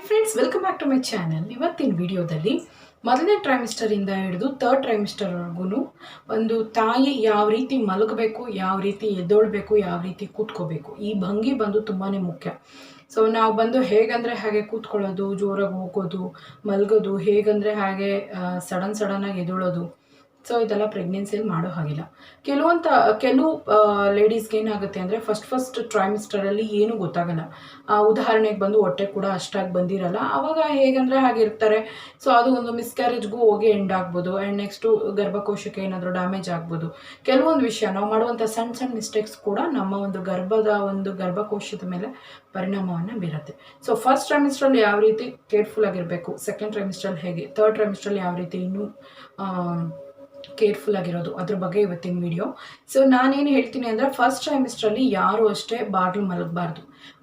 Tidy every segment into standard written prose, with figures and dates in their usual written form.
Friends, welcome back to my channel. ಇವತ್ತಿನ ವಿಡಿಯೋದಲ್ಲಿ ಮೊದಲನೇ ಟ್ರೈಮಿಸ್ಟರಿಂದ ಹಿಡಿದು ಥರ್ಡ್ ಟ್ರೈಮಿಸ್ಟರ್ವರೆಗೂ ಒಂದು ತಾಯಿ ಯಾವ ರೀತಿ ಮಲಗಬೇಕು, ಯಾವ ರೀತಿ ಎದ್ದೊಳ್ಬೇಕು, ಯಾವ ರೀತಿ ಕೂತ್ಕೋಬೇಕು, ಈ ಭಂಗಿ ಬಂದು ತುಂಬಾ ಮುಖ್ಯ. ಸೊ ನಾವು ಬಂದು ಹೇಗಂದರೆ ಹಾಗೆ ಕೂತ್ಕೊಳ್ಳೋದು, ಜೋರಾಗಿ ಹೋಗೋದು, ಮಲಗೋದು, ಹೇಗಂದರೆ ಹಾಗೆ ಸಡನ್ನಾಗಿ ಎದ್ದೊಳೋದು, ಸೊ ಇದೆಲ್ಲ ಪ್ರೆಗ್ನೆನ್ಸಿಯಲ್ಲಿ ಮಾಡೋ ಹಾಗಿಲ್ಲ. ಕೆಲವು ಲೇಡೀಸ್ಗೆ ಏನಾಗುತ್ತೆ ಅಂದರೆ ಫಸ್ಟ್ ಟ್ರೈಮಿಸ್ಟರಲ್ಲಿ ಏನೂ ಗೊತ್ತಾಗಲ್ಲ. ಉದಾಹರಣೆಗೆ ಬಂದು ಹೊಟ್ಟೆ ಕೂಡ ಅಷ್ಟಾಗಿ ಬಂದಿರಲ್ಲ, ಆವಾಗ ಹೇಗಂದರೆ ಹಾಗೆ ಇರ್ತಾರೆ. ಸೊ ಅದು ಒಂದು ಮಿಸ್ಕ್ಯಾರೇಜ್ಗೂ ಹೋಗಿ ಎಂಡ್ ಆಗ್ಬೋದು. ಆ್ಯಂಡ್ ನೆಕ್ಸ್ಟು ಗರ್ಭಕೋಶಕ್ಕೆ ಏನಾದರೂ ಡ್ಯಾಮೇಜ್ ಆಗ್ಬೋದು. ಕೆಲವೊಂದು ವಿಷಯ ನಾವು ಮಾಡುವಂಥ ಸಣ್ಣ ಮಿಸ್ಟೇಕ್ಸ್ ಕೂಡ ನಮ್ಮ ಒಂದು ಗರ್ಭಕೋಶದ ಮೇಲೆ ಪರಿಣಾಮವನ್ನು ಬೀರುತ್ತೆ. ಸೊ ಫಸ್ಟ್ ಟ್ರೈಮಿಸ್ಟ್ರಲ್ಲಿ ಯಾವ ರೀತಿ ಕೇರ್ಫುಲ್ ಆಗಿರಬೇಕು, ಸೆಕೆಂಡ್ ಟ್ರೈಮಿಸ್ಟ್ರಲ್ಲಿ ಹೇಗೆ, ಥರ್ಡ್ ಟ್ರೈಮಿಸ್ಟ್ರಲ್ಲಿ ಯಾವ ರೀತಿ ಇನ್ನೂ ಕೇರ್ಫುಲ್ ಆಗಿರೋದು, ಅದ್ರ ಬಗ್ಗೆ ಇವತ್ತಿನ ವಿಡಿಯೋ. ಸೊ ನಾನೇನು ಹೇಳ್ತೀನಿ ಅಂದರೆ ಫಸ್ಟ್ ಟ್ರೈಮಿಸ್ಟ್ರಲ್ಲಿ ಯಾರು ಅಷ್ಟೇ ಬಾರ್ಲು ಮಲಗಬಾರ್ದು.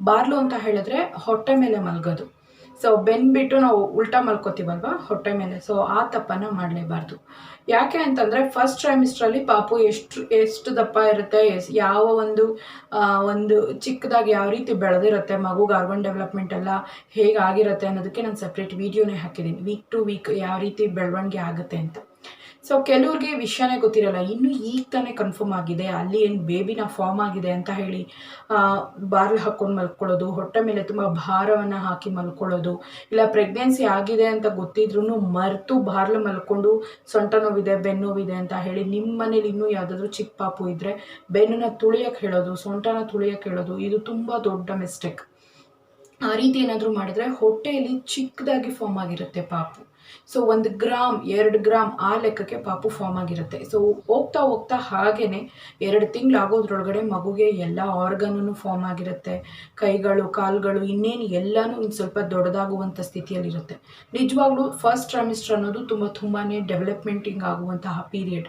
ಬಾರ್ಲು ಅಂತ ಹೇಳಿದ್ರೆ ಹೊಟ್ಟೆ ಮೇಲೆ ಮಲಗೋದು. ಸೊ ಬೆನ್ಬಿಟ್ಟು ನಾವು ಉಲ್ಟಾ ಮಲ್ಕೋತೀವಲ್ವ ಹೊಟ್ಟೆ ಮೇಲೆ, ಸೊ ಆ ತಪ್ಪನ್ನು ಮಾಡಲೇಬಾರ್ದು. ಯಾಕೆ ಅಂತಂದರೆ ಫಸ್ಟ್ ಟ್ರೈಮಿಸ್ಟ್ರಲ್ಲಿ ಪಾಪು ಎಷ್ಟು ದಪ್ಪ ಇರುತ್ತೆ, ಯಾವ ಒಂದು ಚಿಕ್ಕದಾಗಿ ಯಾವ ರೀತಿ ಬೆಳೆದಿರುತ್ತೆ, ಮಗುಗೆ ಆರ್ಗನ್ ಡೆವಲಪ್ಮೆಂಟ್ ಎಲ್ಲ ಹೇಗಾಗಿರುತ್ತೆ ಅನ್ನೋದಕ್ಕೆ ನಾನು ಸಪ್ರೇಟ್ ವೀಡಿಯೋನೇ ಹಾಕಿದ್ದೀನಿ. ವೀಕ್ ಟು ವೀಕ್ ಯಾವ ರೀತಿ ಬೆಳವಣಿಗೆ ಆಗುತ್ತೆ ಅಂತ. ಸೊ ಕೆಲವ್ರಿಗೆ ವಿಷಯನೇ ಗೊತ್ತಿರಲ್ಲ, ಇನ್ನೂ ಈಗ ತಾನೇ ಕನ್ಫರ್ಮ್ ಆಗಿದೆ, ಅಲ್ಲಿ ಏನು ಬೇಬಿನ ಫಾರ್ಮ್ ಆಗಿದೆ ಅಂತ ಹೇಳಿ ಬಾರ್ಲು ಹಾಕ್ಕೊಂಡು ಮಲ್ಕೊಳ್ಳೋದು, ಹೊಟ್ಟೆ ಮೇಲೆ ತುಂಬ ಭಾರವನ್ನು ಹಾಕಿ ಮಲ್ಕೊಳ್ಳೋದು, ಇಲ್ಲ ಪ್ರೆಗ್ನೆನ್ಸಿ ಆಗಿದೆ ಅಂತ ಗೊತ್ತಿದ್ರೂ ಮರೆತು ಬಾರ್ಲು ಮಲ್ಕೊಂಡು ಸೊಂಟ ನೋವಿದೆ, ಬೆನ್ನು ನೋವಿದೆ ಅಂತ ಹೇಳಿ ನಿಮ್ಮ ಮನೇಲಿ ಇನ್ನೂ ಯಾವುದಾದ್ರೂ ಚಿಕ್ಕ ಪಾಪು ಇದ್ದರೆ ಬೆನ್ನನ್ನು ತುಳಿಯೋಕ್ಕೆ ಹೇಳೋದು, ಸೊಂಟನ ತುಳಿಯೋಕ್ಕೆ ಹೇಳೋದು, ಇದು ತುಂಬ ದೊಡ್ಡ ಮಿಸ್ಟೇಕ್. ಆ ರೀತಿ ಏನಾದರೂ ಮಾಡಿದ್ರೆ ಹೊಟ್ಟೆಯಲ್ಲಿ ಚಿಕ್ಕದಾಗಿ ಫಾರ್ಮ್ ಆಗಿರುತ್ತೆ ಪಾಪು. ಸೊ 1 ಗ್ರಾಮ್ 2 ಗ್ರಾಮ್ ಆ ಲೆಕ್ಕಕ್ಕೆ ಪಾಪು ಫಾರ್ಮ್ ಆಗಿರುತ್ತೆ. ಸೊ ಹೋಗ್ತಾ ಹಾಗೇ 2 ತಿಂಗಳು ಆಗೋದ್ರೊಳಗಡೆ ಮಗುಗೆ ಎಲ್ಲ ಆರ್ಗನೂ ಫಾರ್ಮ್ ಆಗಿರುತ್ತೆ. ಕೈಗಳು, ಕಾಲುಗಳು, ಇನ್ನೇನು ಎಲ್ಲನೂ ಇನ್ನು ಸ್ವಲ್ಪ ದೊಡ್ಡದಾಗುವಂಥ ಸ್ಥಿತಿಯಲ್ಲಿರುತ್ತೆ. ನಿಜವಾಗ್ಲೂ ಫಸ್ಟ್ ಟ್ರೈಮಿಸ್ಟರ್ ಅನ್ನೋದು ತುಂಬಾ ಡೆವಲಪ್ಮೆಂಟಿಂಗ್ ಆಗುವಂತಹ ಪೀರಿಯಡ್.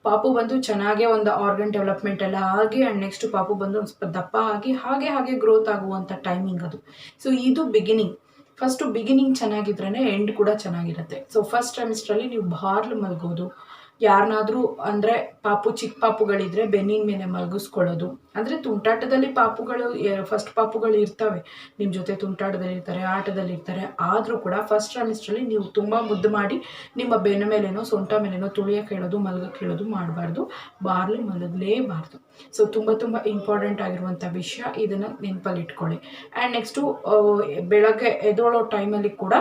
ಪಾಪು ಬಂದು ಚೆನ್ನಾಗೇ ಒಂದು ಆರ್ಗನ್ ಡೆವಲಪ್ಮೆಂಟ್ ಎಲ್ಲ ಆಗಿ ಆ್ಯಂಡ್ ನೆಕ್ಸ್ಟ್ ಪಾಪು ಬಂದು ಒಂದು ಸ್ವಲ್ಪ ದಪ್ಪ ಆಗಿ ಹಾಗೆ ಗ್ರೋತ್ ಆಗುವಂಥ ಟೈಮಿಂಗ್ ಅದು. ಸೊ ಇದು ಬಿಗಿನಿಂಗ್. ಫಸ್ಟು ಬಿಗಿನಿಂಗ್ ಚೆನ್ನಾಗಿದ್ರೇ ಎಂಡ್ ಕೂಡ ಚೆನ್ನಾಗಿರುತ್ತೆ. ಸೊ ಫಸ್ಟ್ ಟ್ರೈಮಿಸ್ಟ್ರಲ್ಲಿ ನೀವು ಬಾರ್ಲು ಮಲಗೋದು, ಯಾರನ್ನಾದರೂ ಅಂದರೆ ಚಿಕ್ಕ ಪಾಪುಗಳಿದ್ರೆ ಬೆನ್ನಿನ ಮೇಲೆ ಮಲಗಿಸ್ಕೊಳ್ಳೋದು. ಅಂದರೆ ತುಂಟಾಟದಲ್ಲಿ ಫಸ್ಟ್ ಪಾಪುಗಳು ಇರ್ತವೆ, ನಿಮ್ಮ ಜೊತೆ ತುಂಟಾಟದಲ್ಲಿರ್ತಾರೆ, ಆಟದಲ್ಲಿರ್ತಾರೆ. ಆದರೂ ಕೂಡ ಫಸ್ಟ್ ಟ್ರೈಮಿಸ್ಟ್ರಲ್ಲಿ ನೀವು ತುಂಬ ಮುದ್ದು ಮಾಡಿ ನಿಮ್ಮ ಬೆನ್ನ ಮೇಲೇನೋ ಸೊಂಟ ಮೇಲೇನೋ ತುಳಿಯೋಕೆ ಹೇಳೋದು, ಮಲಗಕ್ಕೆ ಹೇಳೋದು ಮಾಡಬಾರ್ದು. ಬಾರ್ಲು ಮಲಗಲೇಬಾರ್ದು. ಸೊ ತುಂಬ ಇಂಪಾರ್ಟೆಂಟ್ ಆಗಿರುವಂಥ ವಿಷಯ, ಇದನ್ನು ನೆನಪಲ್ಲಿ ಇಟ್ಕೊಳ್ಳಿ. ಆ್ಯಂಡ್ ನೆಕ್ಸ್ಟು ಬೆಳಗ್ಗೆ ಎದ್ದೊಳ್ಳೋ ಟೈಮಲ್ಲಿ ಕೂಡ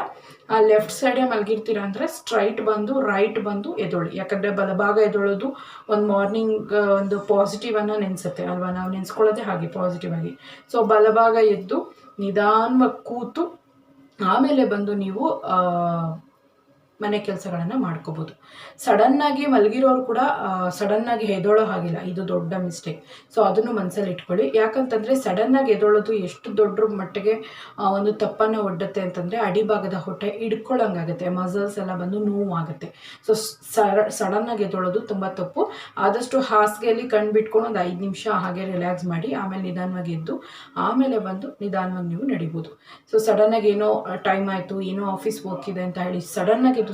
ಲೆಫ್ಟ್ ಸೈಡೇ ಮಲಗಿರ್ತೀರ ಅಂದರೆ ಸ್ಟ್ರೈಟ್ ಬಂದು ರೈಟ್ ಬಂದು ಎದ್ದೊಳ್ಳಿ. ಯಾಕಂದರೆ ಬಲಭಾಗ ಎದ್ದೊಳ್ಳೋದು ಒಂದು ಮಾರ್ನಿಂಗ್ ಒಂದು ಪಾಸಿಟಿವನ್ನು ನೆನೆಸುತ್ತೆ ಅಲ್ವಾ, ನಾವು ನೆನೆಸ್ಕೊಳ್ಳೋದೇ ಹಾಗೆ ಪಾಸಿಟಿವ್ ಆಗಿ. ಸೊ ಬಲಭಾಗ ಎದ್ದು ನಿಧಾನವಾಗಿ ಕೂತು ಆಮೇಲೆ ಬಂದು ನೀವು ಮನೆ ಕೆಲಸಗಳನ್ನು ಮಾಡ್ಕೋಬೋದು. ಸಡನ್ನಾಗಿ ಮಲಗಿರೋರು ಕೂಡ ಸಡನ್ನಾಗಿ ಎದ್ದೊಳ್ಳೋ ಹಾಗಿಲ್ಲ, ಇದು ದೊಡ್ಡ ಮಿಸ್ಟೇಕ್. ಸೊ ಅದನ್ನು ಮನಸ್ಸಲ್ಲಿ ಇಟ್ಕೊಳ್ಳಿ. ಯಾಕಂತಂದರೆ ಸಡನ್ನಾಗಿ ಎದ್ದೊಳ್ಳೋದು ಎಷ್ಟು ದೊಡ್ಡ ಮಟ್ಟಿಗೆ ಒಂದು ತಪ್ಪನ್ನು ಒಡ್ಡುತ್ತೆ ಅಂತಂದರೆ ಅಡಿಭಾಗದ ಹೊಟ್ಟೆ ಹಿಡ್ಕೊಳ್ಳೋಂಗಾಗುತ್ತೆ, ಮಸಲ್ಸ್ ಎಲ್ಲ ಬಂದು ನೋವಾಗುತ್ತೆ. ಸೊ ಸಡನ್ನಾಗಿ ಎದ್ದೊಳ್ಳೋದು ತುಂಬ ತಪ್ಪು. ಆದಷ್ಟು ಹಾಸಿಗೆಯಲ್ಲಿ ಕಣ್ಣು ಬಿಟ್ಕೊಂಡು ಒಂದು 5 ನಿಮಿಷ ಹಾಗೆ ರಿಲ್ಯಾಕ್ಸ್ ಮಾಡಿ ಆಮೇಲೆ ನಿಧಾನವಾಗಿ ಎದ್ದು ಆಮೇಲೆ ಬಂದು ನಿಧಾನವಾಗಿ ನೀವು ನಡಿಬೋದು. ಸೊ ಸಡನ್ನಾಗಿ ಏನೋ ಟೈಮ್ ಆಯಿತು, ಏನೋ ಆಫೀಸ್ ವರ್ಕ್ ಇದೆ ಅಂತ ಹೇಳಿ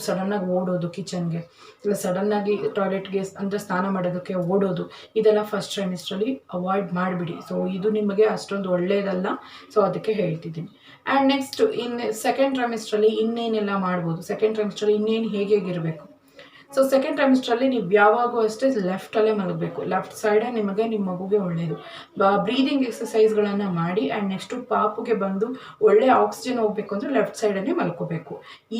ಸಡನ್ನಾಗಿ ಓಡೋದು ಕಿಚನ್ಗೆ, ಇಲ್ಲ ಸಡನ್ನಾಗಿ ಟಾಯ್ಲೆಟ್ಗೆ ಅಂದರೆ ಸ್ನಾನ ಮಾಡೋದಕ್ಕೆ ಓಡೋದು, ಇದೆಲ್ಲ ಫಸ್ಟ್ ಟ್ರೈಮಿಸ್ಟ್ರಲ್ಲಿ ಅವಾಯ್ಡ್ ಮಾಡಿಬಿಡಿ. ಸೊ ಇದು ನಿಮಗೆ ಅಷ್ಟೊಂದು ಒಳ್ಳೆಯದಲ್ಲ. ಸೊ ಅದಕ್ಕೆ ಹೇಳ್ತಿದ್ದೀನಿ. ಆ್ಯಂಡ್ ನೆಕ್ಸ್ಟ್ ಸೆಕೆಂಡ್ ಟ್ರೈಮಿಸ್ಟ್ರಲ್ಲಿ ಇನ್ನೇನೆಲ್ಲ ಮಾಡ್ಬೋದು, ಸೆಕೆಂಡ್ ಟ್ರೈಮಿಸ್ಟ್ರಲ್ಲಿ ಇನ್ನೇನು ಹೇಗಿರಬೇಕು. ಸೊ ಸೆಕೆಂಡ್ ಟ್ರೈಮಿಸ್ಟ್ರಲ್ಲಿ ನೀವು ಯಾವಾಗೂ ಅಷ್ಟೇ ಲೆಫ್ಟಲ್ಲೇ ಮಲಗಬೇಕು. ಲೆಫ್ಟ್ ಸೈಡೇ ನಿಮ್ಮ ಮಗುಗೆ ಒಳ್ಳೆಯದು. ಬ್ರೀದಿಂಗ್ ಎಕ್ಸಸೈಸ್ಗಳನ್ನು ಮಾಡಿ ಆ್ಯಂಡ್ ನೆಕ್ಸ್ಟು ಪಾಪುಗೆ ಬಂದು ಒಳ್ಳೆ ಆಕ್ಸಿಜನ್ ಹೋಗಬೇಕು ಅಂದರೆ ಲೆಫ್ಟ್ ಸೈಡನ್ನೇ ಮಲ್ಕೋಬೇಕು.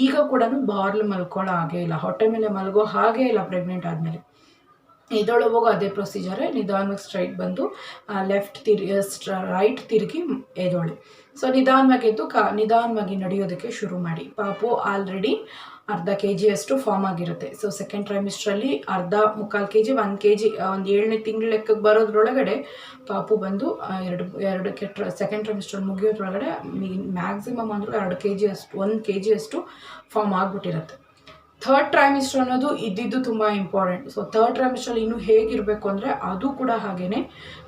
ಈಗ ಕೂಡ ಬಾರ್ಲು ಮಲ್ಕೊಳ್ಳೋ ಹಾಗೇ ಇಲ್ಲ, ಹೊಟ್ಟೆ ಮೇಲೆ ಮಲಗೋ ಹಾಗೇ ಇಲ್ಲ ಪ್ರೆಗ್ನೆಂಟ್ ಆದಮೇಲೆ. ಎದ್ದೊಳೋವಾಗ ಅದೇ ಪ್ರೊಸೀಜರೇ, ನಿಧಾನವಾಗಿ ಸ್ಟ್ರೈಟ್ ಬಂದು ರೈಟ್ ತಿರುಗಿ ಎದ್ದೊಳಿ. ಸೊ ನಿಧಾನವಾಗಿ ಎದ್ದು ನಿಧಾನವಾಗಿ ನಡೆಯೋದಕ್ಕೆ ಶುರು ಮಾಡಿ. ಪಾಪು ಆಲ್ರೆಡಿ ಅರ್ಧ kg ಅಷ್ಟು ಫಾರ್ಮ್ ಆಗಿರುತ್ತೆ. ಸೊ ಸೆಕೆಂಡ್ ಟ್ರೈಮಿಸ್ಟ್ರಲ್ಲಿ ಮುಕ್ಕಾಲು kg 1 kg ಒಂದು 7ನೇ ತಿಂಗಳ ಲೆಕ್ಕಕ್ಕೆ ಬರೋದ್ರೊಳಗಡೆ ಪಾಪು ಬಂದು ಸೆಕೆಂಡ್ ಟ್ರೈಮಿಸ್ಟ್ರಲ್ಲಿ ಮುಗಿಯೋದ್ರೊಳಗಡೆ ಮ್ಯಾಕ್ಸಿಮಮ್ ಅಂದರೂ 2 kg ಅಷ್ಟು 1 kg ಅಷ್ಟು ಫಾರ್ಮ್ ಆಗಿಬಿಟ್ಟಿರುತ್ತೆ. ಥರ್ಡ್ ಟ್ರೈಮಿಸ್ಟರ್ ಅನ್ನೋದು ಇದ್ದಿದ್ದು ತುಂಬ ಇಂಪಾರ್ಟೆಂಟ್. ಸೊ ಥರ್ಡ್ ಟ್ರೈಮಿಸ್ಟ್ರಲ್ಲಿ ಇನ್ನೂ ಹೇಗಿರಬೇಕು ಅಂದರೆ ಅದು ಕೂಡ ಹಾಗೇ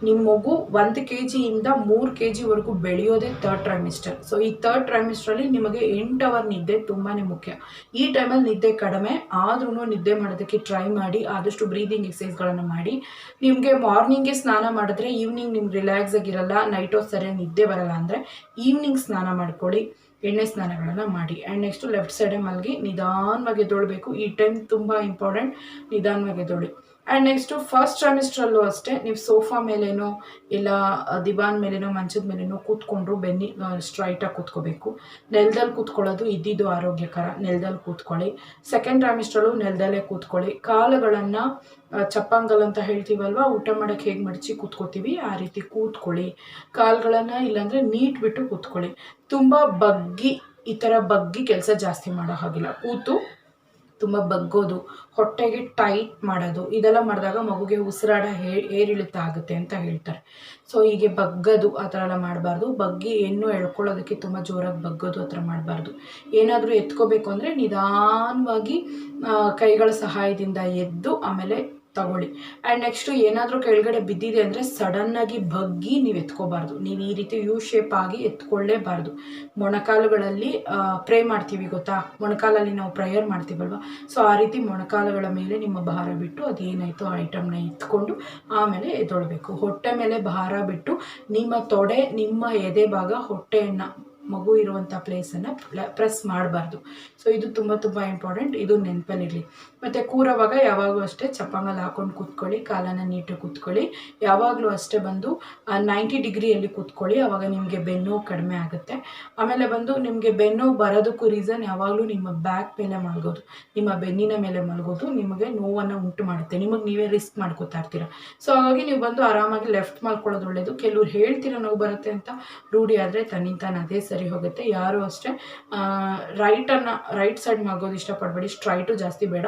ನಿಮ್ಮ ಮಗು 1 kg ಇಂದ 3 kg ಬೆಳೆಯೋದೇ ಥರ್ಡ್ ಟ್ರೈಮಿಸ್ಟರ್. ಸೊ ಈ ಥರ್ಡ್ ಟ್ರೈಮಿಸ್ಟ್ರಲ್ಲಿ ನಿಮಗೆ 8 ಅವರ್ ನಿದ್ದೆ ತುಂಬಾ ಮುಖ್ಯ. ಈ ಟೈಮಲ್ಲಿ ನಿದ್ದೆ ಕಡಿಮೆ ಆದ್ರೂ ನಿದ್ದೆ ಮಾಡೋದಕ್ಕೆ ಟ್ರೈ ಮಾಡಿ. ಆದಷ್ಟು ಬ್ರೀದಿಂಗ್ ಎಕ್ಸಸೈಸ್ಗಳನ್ನು ಮಾಡಿ. ನಿಮಗೆ ಮಾರ್ನಿಂಗ್ಗೆ ಸ್ನಾನ ಮಾಡಿದ್ರೆ ಈವ್ನಿಂಗ್ ನಿಮ್ಗೆ ರಿಲ್ಯಾಕ್ಸ್ ಆಗಿರಲ್ಲ, ನೈಟ್ ಹೊತ್ತು ಸರಿಯಾಗಿ ನಿದ್ದೆ ಬರಲ್ಲ ಅಂದರೆ ಈವ್ನಿಂಗ್ ಸ್ನಾನ ಮಾಡ್ಕೊಳ್ಳಿ. ಎಣ್ಣೆ ಸ್ನಾನಗಳನ್ನು ಮಾಡಿ. ಆ್ಯಂಡ್ ನೆಕ್ಸ್ಟು ಲೆಫ್ಟ್ ಸೈಡೇ ಮಲಗಿ ನಿಧಾನವಾಗಿ ಎದ್ದೊಳ್ಬೇಕು. ಈ ಟೈಮ್ ತುಂಬ ಇಂಪಾರ್ಟೆಂಟ್, ನಿಧಾನವಾಗಿ ಎದ್ದೊಳಿ. ಆ್ಯಂಡ್ ನೆಕ್ಸ್ಟು ಫಸ್ಟ್ ಟ್ರೈಮಿಸ್ಟ್ರಲ್ಲೂ ಅಷ್ಟೇ ನೀವು ಸೋಫಾ ಮೇಲೇನೋ ಇಲ್ಲ ದಿವಾನ್ ಮೇಲೇನೋ ಮಂಚದ ಮೇಲೇನೋ ಕೂತ್ಕೊಂಡ್ರು ಬೆನ್ನಿ ಸ್ಟ್ರೈಟಾಗಿ ಕೂತ್ಕೋಬೇಕು. ನೆಲದಲ್ಲಿ ಕೂತ್ಕೊಳ್ಳೋದು ಇದ್ದಿದ್ದು ಆರೋಗ್ಯಕರ, ನೆಲದಲ್ಲಿ ಕೂತ್ಕೊಳ್ಳಿ. ಸೆಕೆಂಡ್ ಟ್ರೈಮಿಸ್ಟ್ರಲ್ಲೂ ನೆಲದಲ್ಲೇ ಕೂತ್ಕೊಳ್ಳಿ. ಕಾಲುಗಳನ್ನು ಚಪ್ಪಂಗಲ್ ಅಂತ ಹೇಳ್ತೀವಲ್ವ, ಊಟ ಮಾಡೋಕ್ಕೆ ಹೇಗೆ ಮಡಚಿ ಕೂತ್ಕೋತೀವಿ ಆ ರೀತಿ ಕೂತ್ಕೊಳ್ಳಿ. ಕಾಲುಗಳನ್ನು ಇಲ್ಲಾಂದರೆ ನೀಟ್ ಬಿಟ್ಟು ಕೂತ್ಕೊಳ್ಳಿ. ತುಂಬ ಬಗ್ಗಿ ಈ ಥರ ಬಗ್ಗಿ ಕೆಲಸ ಜಾಸ್ತಿ ಮಾಡೋ ಹಾಗಿಲ್ಲ. ಕೂತು ತುಂಬ ಬಗ್ಗೋದು, ಹೊಟ್ಟೆಗೆ ಟೈಟ್ ಮಾಡೋದು, ಇದೆಲ್ಲ ಮಾಡಿದಾಗ ಮಗುಗೆ ಉಸಿರಾಡ ಏರಿಳಿತ ಆಗುತ್ತೆ ಅಂತ ಹೇಳ್ತಾರೆ. ಸೊ ಹೀಗೆ ಬಗ್ಗೋದು ಆ ಥರ ಎಲ್ಲ ಮಾಡಬಾರ್ದು. ಬಗ್ಗಿ ಹೆಣ್ಣು ಎಳ್ಕೊಳ್ಳೋದಕ್ಕೆ ತುಂಬ ಜೋರಾಗಿ ಬಗ್ಗೋದು ಆ ಥರ ಮಾಡಬಾರ್ದು. ಏನಾದರೂ ಎತ್ಕೋಬೇಕು ಅಂದರೆ ನಿಧಾನವಾಗಿ ಕೈಗಳ ಸಹಾಯದಿಂದ ಎದ್ದು ಆಮೇಲೆ ತಗೊಳ್ಳಿ. ಆ್ಯಂಡ್ ನೆಕ್ಸ್ಟು ಏನಾದರೂ ಕೆಳಗಡೆ ಬಿದ್ದಿದೆ ಅಂದರೆ ಸಡನ್ನಾಗಿ ಬಗ್ಗಿ ನೀವು ಎತ್ಕೋಬಾರ್ದು. ನೀವು ಈ ರೀತಿ ಯು ಶೇಪ್ ಆಗಿ ಎತ್ಕೊಳ್ಳೇಬಾರ್ದು. ಮೊಣಕಾಲುಗಳಲ್ಲಿ ಪ್ರೇ ಮಾಡ್ತೀವಿ ಗೊತ್ತಾ, ಮೊಣಕಾಲಲ್ಲಿ ನಾವು ಪ್ರೇಯರ್ ಮಾಡ್ತೀವಲ್ವ, ಸೊ ಆ ರೀತಿ ಮೊಣಕಾಲುಗಳ ಮೇಲೆ ನಿಮ್ಮ ಭಾರ ಬಿಟ್ಟು ಅದೇನಾಯಿತು ಆ ಐಟಮ್ನ ಎತ್ಕೊಂಡು ಆಮೇಲೆ ಎದ್ದೊಳ್ಬೇಕು. ಹೊಟ್ಟೆ ಮೇಲೆ ಭಾರ ಬಿಟ್ಟು ನಿಮ್ಮ ತೊಡೆ, ನಿಮ್ಮ ಎದೆ ಭಾಗ, ಹೊಟ್ಟೆಯನ್ನು, ಮಗು ಇರುವಂಥ ಪ್ಲೇಸನ್ನು ಪ್ರೆಸ್ ಮಾಡಬಾರ್ದು. ಸೊ ಇದು ತುಂಬ ತುಂಬ ಇಂಪಾರ್ಟೆಂಟ್, ಇದು ನೆನಪಲ್ಲಿರಲಿ. ಮತ್ತು ಕೂರೋವಾಗ ಯಾವಾಗಲೂ ಅಷ್ಟೇ ಚಪ್ಪಂಗಲ್ಲಿ ಹಾಕ್ಕೊಂಡು ಕೂತ್ಕೊಳ್ಳಿ, ಕಾಲನ್ನು ನೀಟಾಗಿ ಕೂತ್ಕೊಳ್ಳಿ. ಯಾವಾಗಲೂ ಅಷ್ಟೇ ಬಂದು 90 ಡಿಗ್ರಿಯಲ್ಲಿ ಕೂತ್ಕೊಳ್ಳಿ, ಆವಾಗ ನಿಮಗೆ ಬೆನ್ನು ಕಡಿಮೆ ಆಗುತ್ತೆ. ಆಮೇಲೆ ಬಂದು ನಿಮಗೆ ಬೆನ್ನು ಬರೋದಕ್ಕೂ ರೀಸನ್ ಯಾವಾಗಲೂ ನಿಮ್ಮ ಬ್ಯಾಕ್ ಮೇಲೆ ಮಲಗೋದು, ನಿಮ್ಮ ಬೆನ್ನಿನ ಮೇಲೆ ಮಲಗೋದು ನಿಮಗೆ ನೋವನ್ನು ಉಂಟು ಮಾಡುತ್ತೆ. ನಿಮಗೆ ನೀವೇ ರಿಸ್ಕ್ ಮಾಡ್ಕೋತಾ ಇರ್ತೀರ. ಸೊ ಹಾಗಾಗಿ ನೀವು ಬಂದು ಆರಾಮಾಗಿ ಲೆಫ್ಟ್ ಮಲ್ಕೊಳ್ಳೋದು ಒಳ್ಳೆಯದು. ಕೆಲವ್ರು ಹೇಳ್ತೀರ ನೋವು ಬರುತ್ತೆ ಅಂತ, ರೂಢಿ ಆದರೆ ತನ್ನಿಂತಾನು ಅದೇ ಸರಿ ಹೋಗುತ್ತೆ. ಯಾರು ಅಷ್ಟೇ ರೈಟ್ ಸೈಡ್ ಮಲಗೋದು ಇಷ್ಟಪಡಬೇಡಿ, ಸ್ಟ್ರೈಟು ಜಾಸ್ತಿ ಬೇಡ,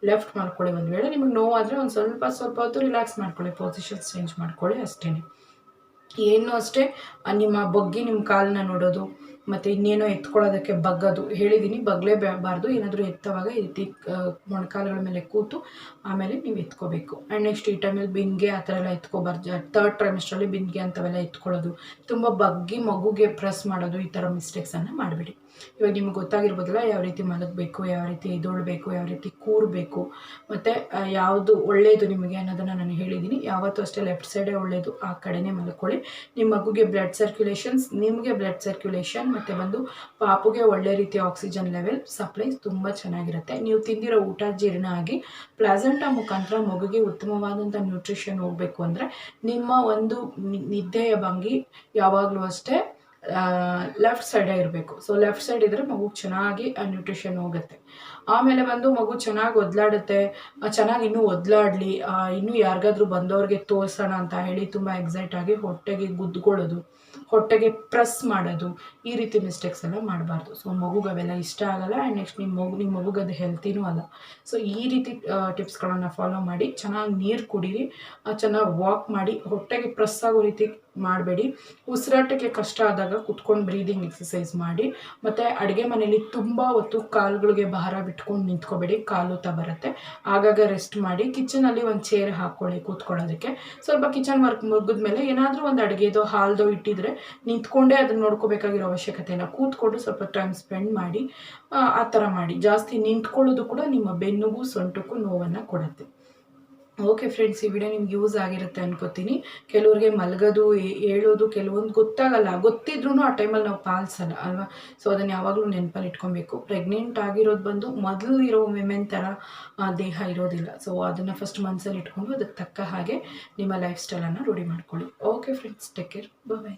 ಲೆಫ್ಟ್ ಮಾಡ್ಕೊಳ್ಳಿ. ಒಂದು ವೇಳೆ ನಿಮಗೆ ನೋವಾದರೆ ಒಂದು ಸ್ವಲ್ಪ ಹೊತ್ತು ರಿಲ್ಯಾಕ್ಸ್ ಮಾಡ್ಕೊಳ್ಳಿ, ಪೊಸಿಷನ್ಸ್ ಚೇಂಜ್ ಮಾಡ್ಕೊಳ್ಳಿ ಅಷ್ಟೇ. ಏನು ಅಷ್ಟೇ ನಿಮ್ಮ ಬಗ್ಗಿ ನಿಮ್ಮ ಕಾಲನ್ನ ನೋಡೋದು ಮತ್ತು ಇನ್ನೇನೋ ಎತ್ಕೊಳ್ಳೋದಕ್ಕೆ ಬಗ್ಗೋದು ಹೇಳಿದ್ದೀನಿ, ಬಗ್ಲೇಬಾರ್ದು. ಏನಾದರೂ ಎತ್ತವಾಗ ಈ ರೀತಿ ಮೊಣಕಾಲುಗಳ ಮೇಲೆ ಕೂತು ಆಮೇಲೆ ನೀವು ಎತ್ಕೋಬೇಕು. ಆ್ಯಂಡ್ ನೆಕ್ಸ್ಟ್ ಈ ಟೈಮಲ್ಲಿ ಬಿನ್ಗೆ ಆ ಥರ ಎಲ್ಲ ಎತ್ಕೋಬಾರ್ದು. ಥರ್ಡ್ ಟ್ರೈಮಿಸ್ಟ್ರಲ್ಲಿ ಬಿನ್ಗೆ ಅಂಥವೆಲ್ಲ ಎತ್ಕೊಳ್ಳೋದು, ತುಂಬ ಬಗ್ಗಿ ಮಗುಗೆ ಪ್ರೆಸ್ ಮಾಡೋದು, ಈ ಥರ ಮಿಸ್ಟೇಕ್ಸನ್ನು ಮಾಡಬೇಡಿ. ಇವಾಗ ನಿಮ್ಗೆ ಗೊತ್ತಾಗಿರ್ಬೋದಲ್ಲ ಯಾವ ರೀತಿ ಮಲಗಬೇಕು, ಯಾವ ರೀತಿ ಎದ್ದೊಳ್ಬೇಕು, ಯಾವ ರೀತಿ ಕೂರಬೇಕು, ಮತ್ತು ಯಾವುದು ಒಳ್ಳೆಯದು ನಿಮಗೆ ಅನ್ನೋದನ್ನು ನಾನು ಹೇಳಿದ್ದೀನಿ. ಯಾವತ್ತೂ ಅಷ್ಟೇ ಲೆಫ್ಟ್ ಸೈಡೇ ಒಳ್ಳೆಯದು, ಆ ಕಡೆನೇ ಮಲ್ಕೊಳ್ಳಿ. ನಿಮ್ಮ ಮಗುಗೆ ಬ್ಲಡ್ ಸರ್ಕ್ಯುಲೇಷನ್ಸ್, ನಿಮಗೆ ಬ್ಲಡ್ ಸರ್ಕ್ಯುಲೇಷನ್ ಮತ್ತು ಬಂದು ಪಾಪುಗೆ ಒಳ್ಳೆ ರೀತಿಯ ಆಕ್ಸಿಜನ್ ಲೆವೆಲ್ ಸಪ್ಲೈ ತುಂಬ ಚೆನ್ನಾಗಿರುತ್ತೆ. ನೀವು ತಿಂದಿರೋ ಊಟ ಜೀರ್ಣ ಆಗಿ ಪ್ಲಾಸೆಂಟಾ ಮುಖಾಂತರ ಮಗುಗೆ ಉತ್ತಮವಾದಂಥ ನ್ಯೂಟ್ರಿಷನ್ ಹೋಗಬೇಕು ಅಂದರೆ ನಿಮ್ಮ ಒಂದು ನಿದ್ದೆಯ ಭಂಗಿ ಯಾವಾಗಲೂ ಅಷ್ಟೇ ಲೆಫ್ಟ್ ಸೈಡೇ ಇರಬೇಕು. ಸೊ ಲೆಫ್ಟ್ ಸೈಡ್ ಇದ್ದರೆ ಮಗು ಚೆನ್ನಾಗಿ ನ್ಯೂಟ್ರಿಷನ್ ಹೋಗುತ್ತೆ. ಆಮೇಲೆ ಬಂದು ಮಗು ಚೆನ್ನಾಗಿ ಒದ್ಲಾಡುತ್ತೆ, ಚೆನ್ನಾಗಿ ಇನ್ನೂ ಒದ್ಲಾಡಲಿ, ಇನ್ನೂ ಯಾರಿಗಾದ್ರೂ ಬಂದವ್ರಿಗೆ ತೋರಿಸೋಣ ಅಂತ ಹೇಳಿ ತುಂಬ ಎಕ್ಸೈಟ್ ಆಗಿ ಹೊಟ್ಟೆಗೆ ಗುದ್ಕೊಳ್ಳೋದು, ಹೊಟ್ಟೆಗೆ ಪ್ರೆಸ್ ಮಾಡೋದು, ಈ ರೀತಿ ಮಿಸ್ಟೇಕ್ಸ್ ಎಲ್ಲ ಮಾಡಬಾರ್ದು. ಸೊ ಮಗುಗೆ ಅವೆಲ್ಲ ಇಷ್ಟ ಆಗಲ್ಲ. ಆ್ಯಂಡ್ ನೆಕ್ಸ್ಟ್ ನಿಮ್ಮ ಮಗುಗೆ ಅದು ಹೆಲ್ತಿನೂ ಅಲ್ಲ. ಸೊ ಈ ರೀತಿ ಟಿಪ್ಸ್ಗಳನ್ನು ಫಾಲೋ ಮಾಡಿ ಚೆನ್ನಾಗಿ ನೀರು ಕುಡೀರಿ, ಚೆನ್ನಾಗಿ ವಾಕ್ ಮಾಡಿ, ಹೊಟ್ಟೆಗೆ ಪ್ರೆಸ್ ಆಗೋ ರೀತಿ ಮಾಡಬೇಡಿ. ಉಸಿರಾಟಕ್ಕೆ ಕಷ್ಟ ಆದಾಗ ಕುತ್ಕೊಂಡು ಬ್ರೀದಿಂಗ್ ಎಕ್ಸಸೈಸ್ ಮಾಡಿ. ಮತ್ತು ಅಡುಗೆ ಮನೆಯಲ್ಲಿ ತುಂಬ ಹೊತ್ತು ಕಾಲುಗಳಿಗೆ ಭಾರ ಬಿಟ್ಕೊಂಡು ನಿಂತ್ಕೋಬೇಡಿ, ಕಾಲುತ ಬರುತ್ತೆ. ಆಗಾಗ ರೆಸ್ಟ್ ಮಾಡಿ. ಕಿಚನಲ್ಲಿ ಒಂದು ಚೇರ್ ಹಾಕ್ಕೊಳ್ಳಿ ಕೂತ್ಕೊಳ್ಳೋದಕ್ಕೆ. ಸ್ವಲ್ಪ ಕಿಚನ್ ವರ್ಕ್ ಮುಗಿದ್ಮೇಲೆ ಏನಾದರೂ ಒಂದು ಅಡುಗೆದೋ ಹಾಲ್ದೋ ಇಟ್ಟಿದ್ರೆ ನಿಂತ್ಕೊಂಡೇ ಅದನ್ನು ನೋಡ್ಕೋಬೇಕಾಗಿರೋ ಅವಶ್ಯಕತೆ ಇಲ್ಲ, ಕೂತ್ಕೊಂಡು ಸ್ವಲ್ಪ ಟೈಮ್ ಸ್ಪೆಂಡ್ ಮಾಡಿ. ಆ ಥರ ಮಾಡಿ. ಜಾಸ್ತಿ ನಿಂತ್ಕೊಳ್ಳೋದು ಕೂಡ ನಿಮ್ಮ ಬೆನ್ನುಗೂ ಸೊಂಟಕ್ಕೂ ನೋವನ್ನು ಕೊಡುತ್ತೆ. ಓಕೆ ಫ್ರೆಂಡ್ಸ್, ಈ ವಿಡಿಯೋ ನಿಮ್ಗೆ ಯೂಸ್ ಆಗಿರುತ್ತೆ ಅನ್ಕೋತೀನಿ. ಕೆಲವ್ರಿಗೆ ಮಲಗೋದು ಹೇಳೋದು ಕೆಲವೊಂದು ಗೊತ್ತಾಗಲ್ಲ, ಗೊತ್ತಿದ್ರೂ ಆ ಟೈಮಲ್ಲಿ ನಾವು ಪಾಲಿಸಲ್ಲ ಅಲ್ವಾ. ಸೊ ಅದನ್ನು ಯಾವಾಗಲೂ ನೆನಪಲ್ಲಿ ಇಟ್ಕೊಬೇಕು. ಪ್ರೆಗ್ನೆಂಟ್ ಆಗಿರೋದು ಬಂದು ಮೊದಲು ಇರೋ ವಿಮೆನ್ ಥರ ದೇಹ ಇರೋದಿಲ್ಲ. ಸೊ ಅದನ್ನು ಫಸ್ಟ್ ಮನಸ್ಸಲ್ಲಿ ಇಟ್ಕೊಂಡು ಅದಕ್ಕೆ ತಕ್ಕ ಹಾಗೆ ನಿಮ್ಮ ಲೈಫ್ ಸ್ಟೈಲನ್ನು ರೂಢಿ ಮಾಡ್ಕೊಳ್ಳಿ. ಓಕೆ ಫ್ರೆಂಡ್ಸ್, ಟೇಕ್ ಕೇರ್, ಬಾಯ್.